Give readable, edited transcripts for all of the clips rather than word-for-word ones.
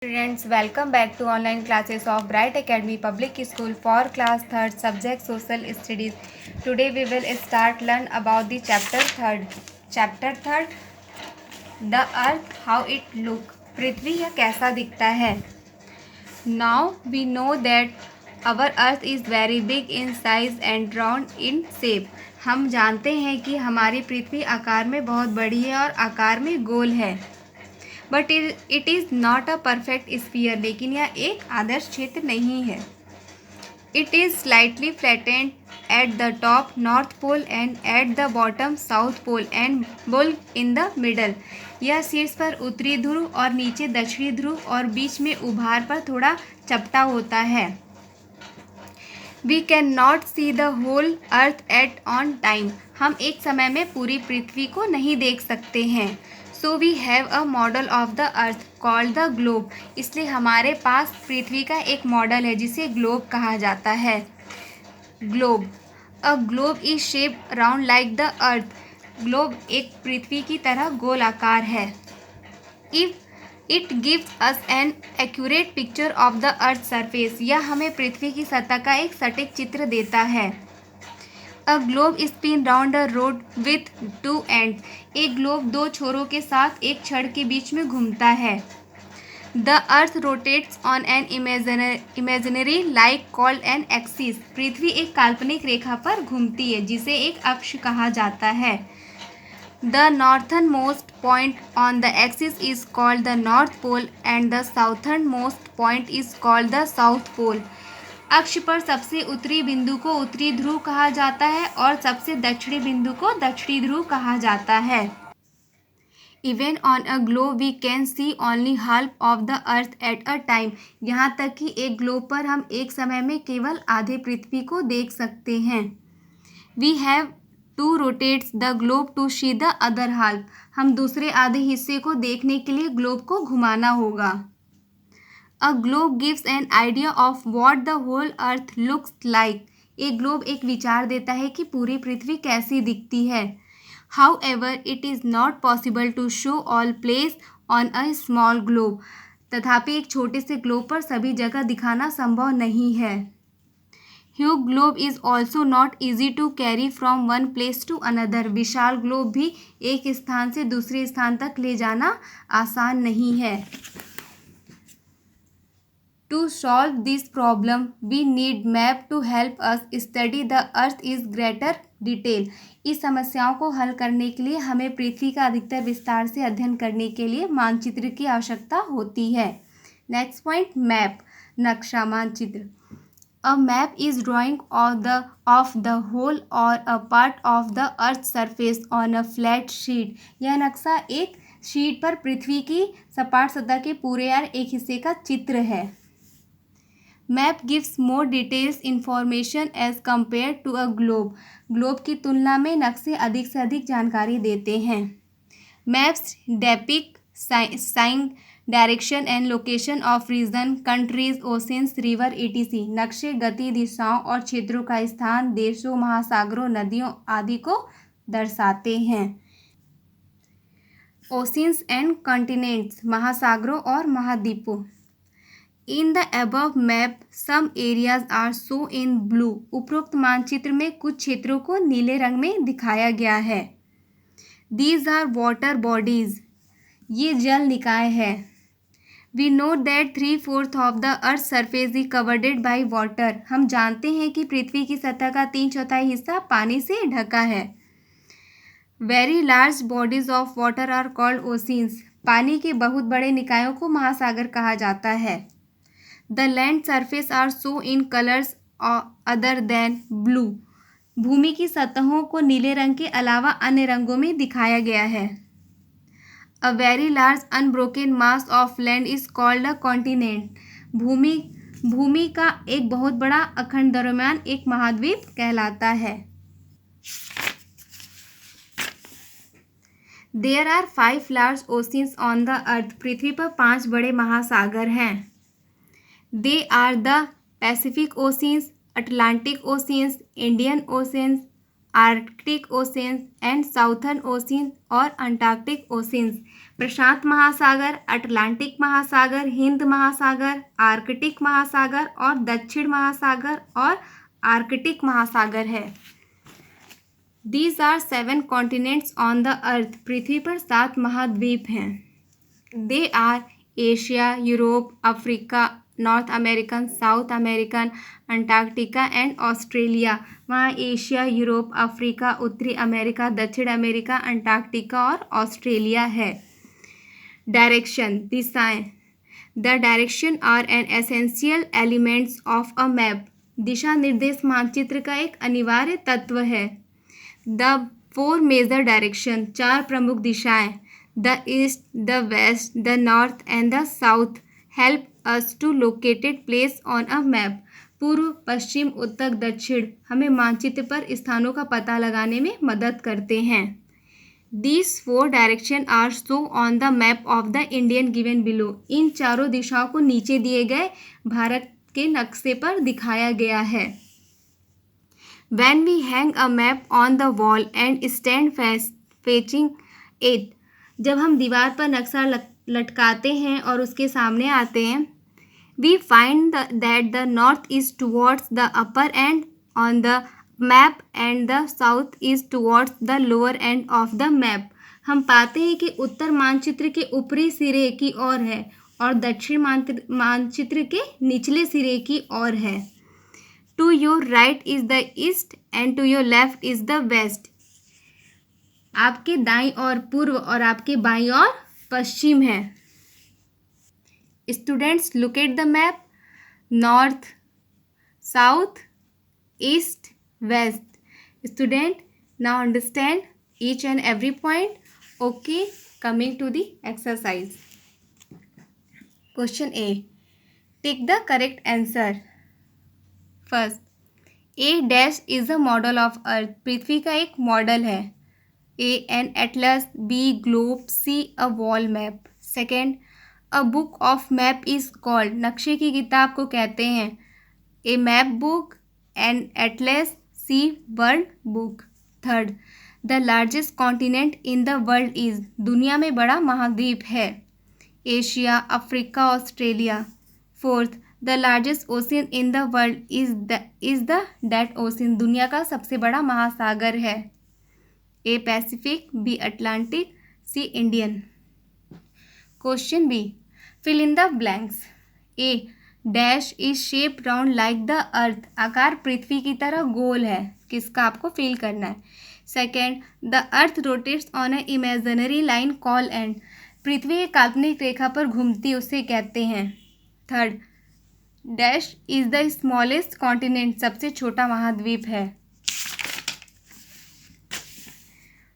Students, welcome back to online classes of Bright Academy Public School for class 3rd subject Social Studies. Today we will start learn about the chapter 3rd. Chapter 3rd, The Earth, how it look. पृथ्वी यह कैसा दिखता है. Now we know that our Earth is very big in size and round in shape. हम जानते हैं कि हमारी पृथ्वी आकार में बहुत बड़ी है और आकार में गोल है. But it is not a perfect sphere, लेकिन यह एक आदर्श क्षेत्र नहीं है. It is slightly flattened at the top north pole and at the bottom south pole and bulk in the middle. यह शीर्ष पर उत्तरी ध्रुव और नीचे दक्षिणी ध्रुव और बीच में उभार पर थोड़ा चपटा होता है. We can not see the whole earth at on time. हम एक समय में पूरी पृथ्वी को नहीं देख सकते हैं. So we have a model of the earth called the globe. इसलिए हमारे पास पृथ्वी का एक मॉडल है जिसे ग्लोब कहा जाता है. Globe. A globe is shaped round like the earth. Globe एक पृथ्वी की तरह गोल आकार है. If it gives us an accurate picture of the earth surface. यह हमें पृथ्वी की सतह का एक सटीक चित्र देता है. A globe spin round a road with to and. एक ग्लोब दो छोरों के साथ एक छड़ के बीच में घूमता है. The earth rotates on an imaginary like called an axis. पृथ्वी एक काल्पनिक रेखा पर घूमती है जिसे एक अक्ष कहा जाता है. The northern most point on the axis is called the north pole and the southern most point is called the south pole. अक्ष पर सबसे उत्तरी बिंदु को उत्तरी ध्रुव कहा जाता है और सबसे दक्षिणी बिंदु को दक्षिणी ध्रुव कहा जाता है. Even on a globe we can see only half of the earth at a time. यहाँ तक कि एक ग्लोब पर हम एक समय में केवल आधे पृथ्वी को देख सकते हैं. We have to rotates the globe to see the other half. हम दूसरे आधे हिस्से को देखने के लिए ग्लोब को घुमाना होगा. A globe gives an idea of what the whole earth looks like. एक ग्लोब एक विचार देता है कि पूरी पृथ्वी कैसी दिखती है. However it is not possible to show all place on a small globe. तथापि एक छोटे से ग्लोब पर सभी जगह दिखाना संभव नहीं है. Huge globe is also not easy to carry from one place to another. विशाल ग्लोब भी एक स्थान से दूसरे स्थान तक ले जाना आसान नहीं है. To solve this problem, we need map to help us study the earth in greater detail. इस समस्याओं को हल करने के लिए हमें पृथ्वी का अधिकतर विस्तार से अध्ययन करने के लिए मानचित्र की आवश्यकता होती है. Next point, map. नक्शा, मानचित्र. A map is drawing of the whole or a part of the earth's surface on a flat sheet. यह नक्शा एक शीट पर पृथ्वी की सपाट सतह के पूरे या एक हिस्से का चित्र है. Map gives more details information as compare to a globe. Globe की तुलना में नक्शे अधिक से अधिक जानकारी देते हैं. Maps depict sign direction and location of region, countries, oceans, river etc. नक्शे गति, दिशाओं और क्षेत्रों का स्थान, देशों, महासागरों, नदियों आदि को दर्शाते हैं. ओशंस एंड कॉन्टिनेंट्स, महासागरों और महाद्वीपों. In the above map some areas are show in blue. उपरोक्त मानचित्र में कुछ क्षेत्रों को नीले रंग में दिखाया गया है. These are water bodies. ये जल निकाय है. We know that 3/4 of the earth surface is covered by water. हम जानते हैं कि पृथ्वी की सतह का 3/4 हिस्सा पानी से ढका है. Very large bodies of water are called oceans. पानी के बहुत बड़े निकायों को महासागर कहा जाता है. The land surface are show in colours other than blue. भूमि की सतहों को नीले रंग के अलावा अन्य रंगों में दिखाया गया है. A very large unbroken mass of land is called a continent. भूमि का एक बहुत बड़ा अखंड द्रव्यमान एक महाद्वीप कहलाता है. There are 5 large oceans on the earth. पृथ्वी पर 5 बड़े महासागर हैं. They are the Pacific Oceans, Atlantic Oceans, Indian Oceans, Arctic Oceans and Southern Oceans और Antarctic Oceans. प्रशांत महासागर, अटलांटिक महासागर, हिंद महासागर, आर्कटिक महासागर और दक्षिण महासागर और आर्कटिक महासागर है। These are 7 continents on the earth. पृथ्वी पर 7 महाद्वीप हैं। They are Asia, Europe, Africa, North American, South American, Antarctica and Australia. वहाँ एशिया, यूरोप, अफ्रीका, उत्तरी अमेरिका, दक्षिण अमेरिका, अंटार्कटिका और ऑस्ट्रेलिया है। डायरेक्शन, दिशाएं। The direction are an essential elements of a map. दिशा निर्देश मानचित्र का एक अनिवार्य तत्व है। द 4 मेजर डायरेक्शन, 4 प्रमुख दिशाएं, the east, the west, the north and the south help us to located place on a map. पूर्व, पश्चिम, उत्तर, दक्षिण हमें मानचित्र पर स्थानों का पता लगाने में मदद करते हैं। These 4 directions are shown on the map of the Indian given below. इन चारों दिशाओं को नीचे दिए गए भारत के नक्शे पर दिखाया गया है। When we hang a map on the wall and stand facing it, जब हम दीवार पर नक्शा लटकाते हैं और उसके सामने आते हैं, we find that the north is towards the upper end on the map and the south is towards the lower end of the map. हम पाते हैं कि उत्तर मानचित्र के ऊपरी सिरे की ओर है और दक्षिण मानचित्र के निचले सिरे की ओर है। To your right is the east and to your left is the west. आपके दाईं ओर पूर्व और आपके बाईं ओर पश्चिम है। Students, look at the map. North, south, east, west. Student, now understand each and every point. Okay, coming to the exercise. Question A. Take the correct answer. First, A dash is a model of Earth. पृथ्वी का एक model है। A an atlas, B globe, C a wall map. Second, a book of map is called. नक्शे की किताब को कहते हैं A map book, an atlas, C world book. Third, the largest continent in the world is. दुनिया में बड़ा महाद्वीप है Asia, Africa, Australia. Fourth, the largest ocean in the world is the that ocean. दुनिया का सबसे बड़ा महासागर है A Pacific, B Atlantic, C Indian. Question B, fill in the blanks. A dash is shape round like the earth. आकार पृथ्वी की तरह गोल है। किसका आपको फील करना है। Second, the earth rotates on a imaginary line call and. पृथ्वी एक काल्पनिक रेखा पर घूमती उसे कहते हैं। Third, dash is the smallest continent. सबसे छोटा महाद्वीप है।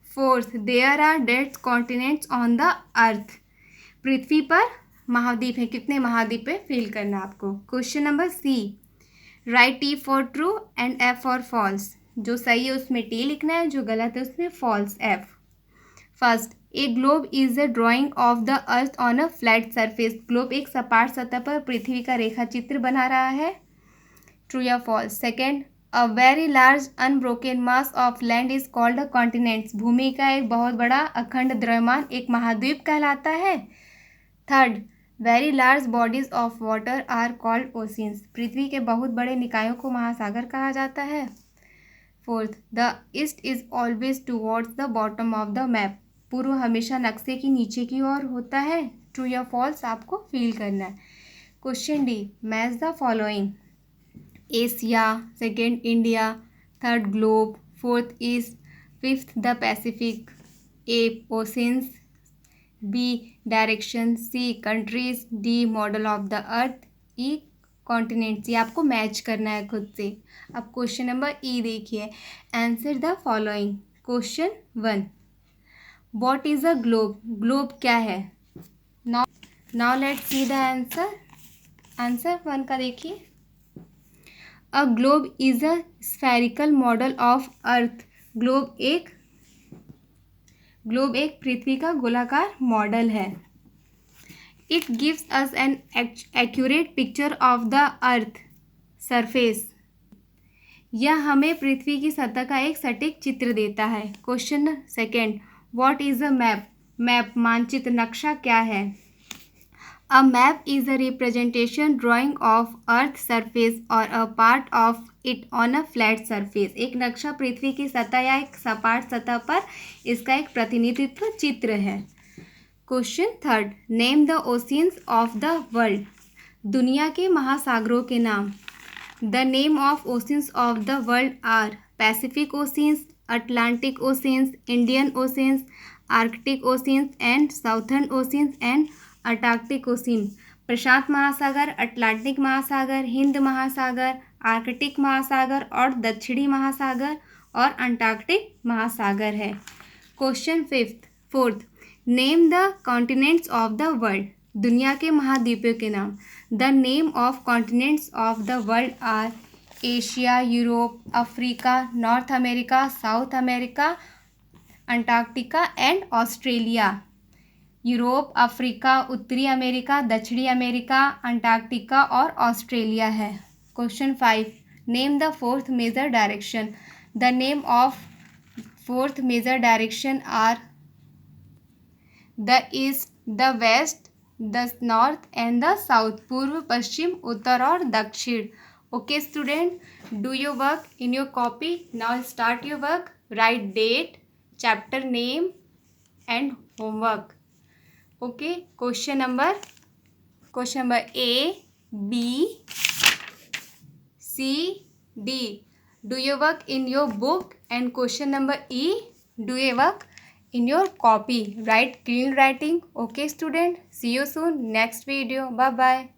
Fourth, there are date continents on the earth. पृथ्वी पर महाद्वीप है। कितने महाद्वीप है फील करना आपको। Question number C, write T for true and F for false. जो सही है उसमें टी लिखना है, जो गलत है उसमें false F. First, a globe is a drawing of the earth on a flat surface. Globe एक सपाट सतह पर पृथ्वी का रेखा चित्र बना रहा है। ट्रू या false. Second, a very large unbroken mass of land is called a continents. भूमि का एक बहुत बड़ा अखंड द्रव्यमान एक महाद्वीप कहलाता है। Third, very large bodies of water are called oceans. पृथ्वी के बहुत बड़े निकायों को महासागर कहा जाता है। Fourth, the east is always towards the bottom of the map. पूर्व हमेशा नक्शे की नीचे की ओर होता है। ट्रू या फॉल्स आपको फील करना है। Question D, match the following. Asia, second India, third globe, fourth east, fifth the Pacific, A oceans, B direction, C countries, D model of the earth, E continents. ये आपको match करना है खुद से। अब क्वेश्चन नंबर ई देखिए, answer the following. Question 1, what is a globe. Globe क्या है। Now let's see the answer. Answer 1 का देखिए, a globe is a spherical model of earth. Globe एक पृथ्वी का गोलाकार मॉडल है। It gives us an accurate picture of the earth surface. यह हमें पृथ्वी की सतह का एक सटीक चित्र देता है। Question second, what is a map. Map मानचित्र नक्शा क्या है? A map is a representation drawing of Earth's surface or a part of it on a flat surface. एक नक्शा पृथ्वी की सतह या एक सपाट सतह पर इसका एक प्रतिनिधित्व चित्र है. Question third, name the oceans of the world. दुनिया के महासागरों के नाम. The name of oceans of the world are Pacific oceans, Atlantic oceans, Indian oceans, Arctic oceans and Southern oceans and Antarctic ocean. प्रशांत महासागर, अटलांटिक महासागर, हिंद महासागर, Arctic महासागर और दक्षिणी महासागर और अंटार्कटिक महासागर है. Question fourth, name the continents of the world. दुनिया के महाद्वीपों के नाम. The name of continents of the world are Asia, Europe, Africa, North America, South America, Antarctica and Australia. Europe, Africa, उत्तरी अमेरिका, दक्षिणी अमेरिका, अंटार्कटिका और Australia है. Question 5, name the fourth major direction. The name of fourth major direction are the east, the west, the north and the south. पूर्व, पश्चिम, उत्तर और दक्षिण. Okay student, do your work in your copy. Now start your work. Right date, chapter name and homework. Okay, question number A, B, C, D. Do your work in your book, and question number E, do your work in your copy. Write clean writing. Okay student, see you soon next video. Bye bye.